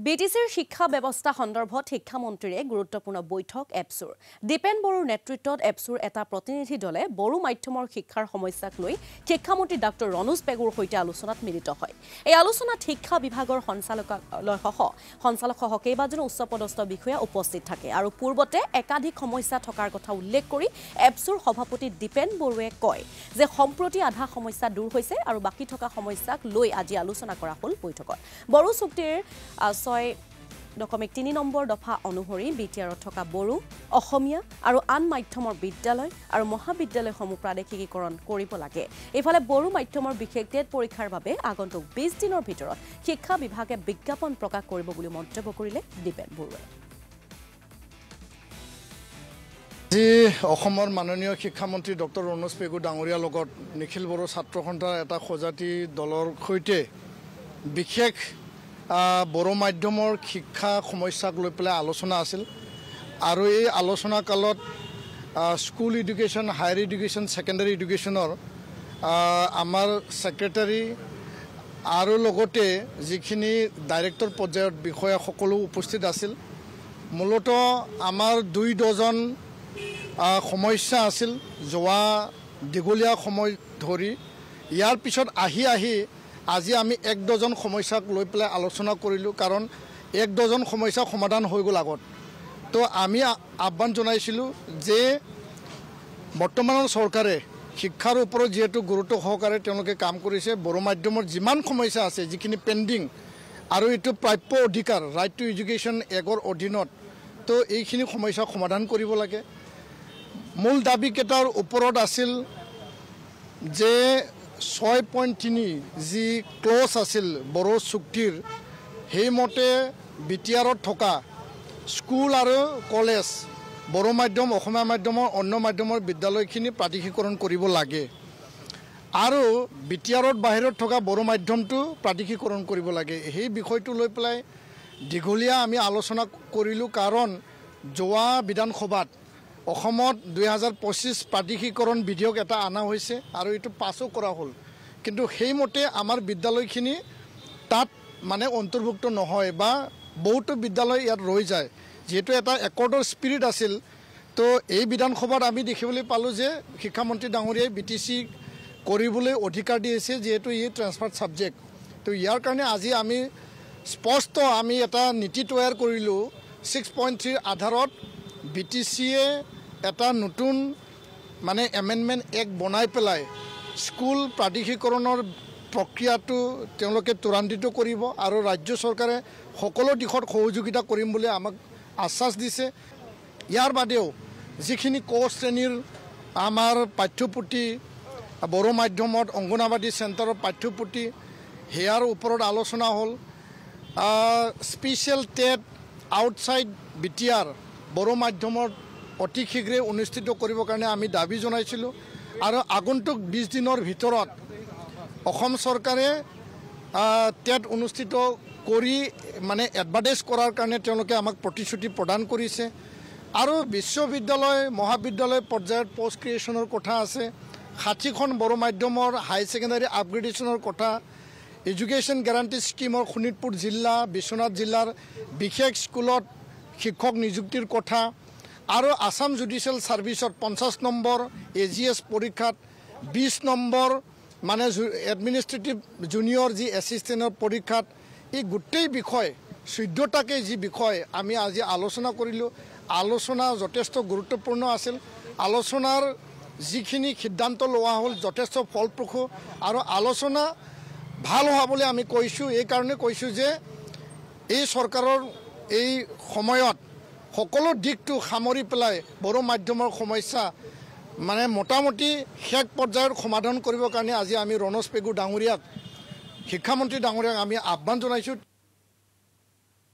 বিটিচিৰ শিক্ষা ব্যৱস্থা সন্দৰ্ভত শিক্ষামন্ত্ৰীৰে গুৰুত্বপূৰ্ণ বৈঠক এপছুৰ দীপেন বড়োৰ নেতৃত্বত এপছুৰ এটা প্ৰতিনিধি দলে বড়ো মাধ্যমৰ শিক্ষাৰ সমস্যাক লৈ শিক্ষামন্ত্ৰী ডক্টৰ ৰণোজ পেগুৰ সৈতে আলোচনাত মিলিত হয়। এই আলোচনাত শিক্ষা বিভাগৰ সঞ্চালকসহ কেইবাজনো উচ্চপদস্থ বিষয়া উপস্থিত থাকে আৰু পূৰ্বতে একাধিক সমস্যা থকাৰ কথা উল্লেখ কৰি এপছুৰ সভাপতি দীপেন বড়োৱে কয় যে সম্প্ৰতি আধা সমস্যা দূৰ হৈছে আৰু বাকি থকা সমস্যাক লৈ আজি আলোচনা কৰা হ'ল বৈঠকত। বড়ো চুক্তিৰ 6.3 নম্বৰ দফা অনুসৰি বিটিআৰত থকা বড়ো, অসমীয়া আৰু আন মাধ্যমৰ বিদ্যালয় আৰু মহাবিদ্যালয়সমূহ প্ৰাদেশিকীকৰণ কৰিব লাগে। এইফালে বড়ো মাধ্যমৰ বিশেষ টেট পৰীক্ষাৰ বাবে আগন্তুক 20 দিনৰ ভিতৰত শিক্ষা বিভাগে বিজ্ঞাপন প্ৰকাশ কৰিব বুলি মন্তব্য কৰিলে দীপেন বড়োৱে। আজি অসমৰ মাননীয় শিক্ষামন্ত্ৰী ডক্টৰ ৰণোজ পেগু ডাঙৰীয়াৰ লগত নিখিল বড়ো ছাত্ৰ সন্থাৰ এটা সজাতি দলৰ সৈতে বিশেষ বড়ো মাধ্যমৰ শিক্ষা সমস্যাক লৈ পেলাই আলোচনা আছিল আৰু এই আলোচনা কালত school education, higher education, secondary এডুকেশ্যনৰ আমাৰ ছেক্ৰেটাৰী আৰু লগতে যিখিনি ডাইৰেক্টৰ পৰ্যায়ৰ বিষয়া সকলো উপস্থিত আছিল। মূলতঃ আমাৰ 2 ডজন সমস্যা আছিল যোৱা দীঘলীয়া সময় ধৰি। ইয়াৰ পিছত আহি আজি আমি 1 ডজন সমস্যাক লৈ পেলাই আলোচনা কৰিলোঁ, কাৰণ 1 ডজন সমস্যা সমাধান হৈ গ'ল আগত। তো আমি আহ্বান জনাইছিলোঁ যে বৰ্তমানৰ চৰকাৰে শিক্ষাৰ ওপৰত যিহেতু গুৰুত্ব সহকাৰে তেওঁলোকে কাম কৰিছে, বড়ো মাধ্যমৰ যিমান সমস্যা আছে যিখিনি পেণ্ডিং আৰু এইটো প্ৰাপ্য অধিকাৰ ৰাইট টু এডুকেশ্যন এক্টৰ অধীনত, তো এইখিনি সমস্যা সমাধান কৰিব লাগে। মূল দাবীকেইটাৰ ওপৰত আছিল যে 6.3 যি ক্লজ আছিল বড়ো চুক্তিৰ, সেইমতে বিটিআৰত থকা স্কুল আৰু কলেজ, বড়ো মাধ্যম, অসমীয়া মাধ্যমৰ অন্য মাধ্যমৰ বিদ্যালয়খিনি প্ৰাদেশিকৰণ কৰিব লাগে আৰু বিটিআৰত বাহিৰত থকা বড়ো মাধ্যমটো প্ৰাদেশিকৰণ কৰিব লাগে। সেই বিষয়টো লৈ পেলাই দীঘলীয়া আমি আলোচনা কৰিলোঁ, কাৰণ যোৱা বিধানসভাত অসমত 2025 প্ৰাদেশিকৰণ বিধেয়ক এটা অনা হৈছে আৰু এইটো পাছো কৰা হ'ল, কিন্তু সেইমতে আমাৰ বিদ্যালয়খিনি তাত মানে অন্তৰ্ভুক্ত নহয় বা বহুতো বিদ্যালয় ইয়াত ৰৈ যায়। যিহেতু এটা একৰ্ডৰ স্পিৰিট আছিল, তো এই বিধানসভাত আমি দেখিবলৈ পালোঁ যে শিক্ষামন্ত্ৰী ডাঙৰীয়াই বিটিচি কৰিবলৈ অধিকাৰ দিছে, যিহেতু ই ট্ৰেন্সফাৰ ছাবজেক্ট। তো ইয়াৰ কাৰণে আজি আমি স্পষ্ট আমি এটা নীতি তৈয়াৰ কৰিলোঁ। 6.3 আধাৰত বিটিচিয়ে এটা নতুন মানে এমেণ্ডমেণ্ট এক্ট বনাই পেলাই স্কুল প্ৰাদেশিকৰণৰ প্ৰক্ৰিয়াটো তেওঁলোকে ত্বৰান্বিত কৰিব আৰু ৰাজ্য চৰকাৰে সকলো দিশত সহযোগিতা কৰিম বুলি আমাক আশ্বাস দিছে। ইয়াৰ বাদেও যিখিনি ক শ্ৰেণীৰ আমাৰ পাঠ্যপুথি, বড়ো মাধ্যমত অংগনাবাদী চেণ্টাৰৰ পাঠ্যপুথি, সেয়াৰ ওপৰত আলোচনা হ'ল। Special TET outside BTR Bodo মাধ্যমত অতি শীঘ্ৰে অনুষ্ঠিত কৰিবৰ কাৰণে আমি দাবী জনাইছিলোঁ আৰু আগন্তুক 20 দিনৰ ভিতৰত অসম চৰকাৰে টেট অনুষ্ঠিত কৰি মানে এডভাৰটাইজ কৰাৰ কাৰণে তেওঁলোকে আমাক প্ৰতিশ্ৰুতি প্ৰদান কৰিছে। আৰু বিশ্ববিদ্যালয়, মহাবিদ্যালয় পৰ্যায়ত পষ্ট ক্ৰিয়েশ্যনৰ কথা আছে, 60খন বড়ো মাধ্যমৰ হাই ছেকেণ্ডাৰী আপগ্ৰেডেশ্যনৰ কথা, এডুকেশ্যন গেৰাণ্টি স্কিমৰ শোণিতপুৰ জিলা, বিশ্বনাথ জিলাৰ বিশেষ স্কুলত শিক্ষক নিযুক্তিৰ কথা আৰু আসাম জুডিচিয়েল ছাৰ্ভিচত 50 নম্বৰ AGS পৰীক্ষাত 20 নম্বৰ মানে এডমিনিষ্ট্ৰেটিভ জুনিয়ৰ যি এছিষ্টেণ্টৰ পৰীক্ষাত, এই গোটেই বিষয় 14টাকে যি বিষয় আমি আজি আলোচনা কৰিলোঁ। আলোচনা যথেষ্ট গুৰুত্বপূৰ্ণ আছিল। আলোচনাৰ যিখিনি সিদ্ধান্ত লোৱা হ'ল যথেষ্ট ফলপ্ৰসূ আৰু আলোচনা ভাল হোৱা বুলি আমি কৈছোঁ। এইকাৰণে কৈছোঁ যে এই চৰকাৰৰ এই সময়ত সকলো দিশটো সামৰি পেলাই বড়ো মাধ্যমৰ সমস্যা মানে মোটামুটি শেষ পৰ্যায়ৰ সমাধান কৰিবৰ কাৰণে আজি আমি ৰণোজ পেগু ডাঙৰীয়াক, শিক্ষামন্ত্ৰী ডাঙৰীয়াক আমি আহ্বান জনাইছোঁ।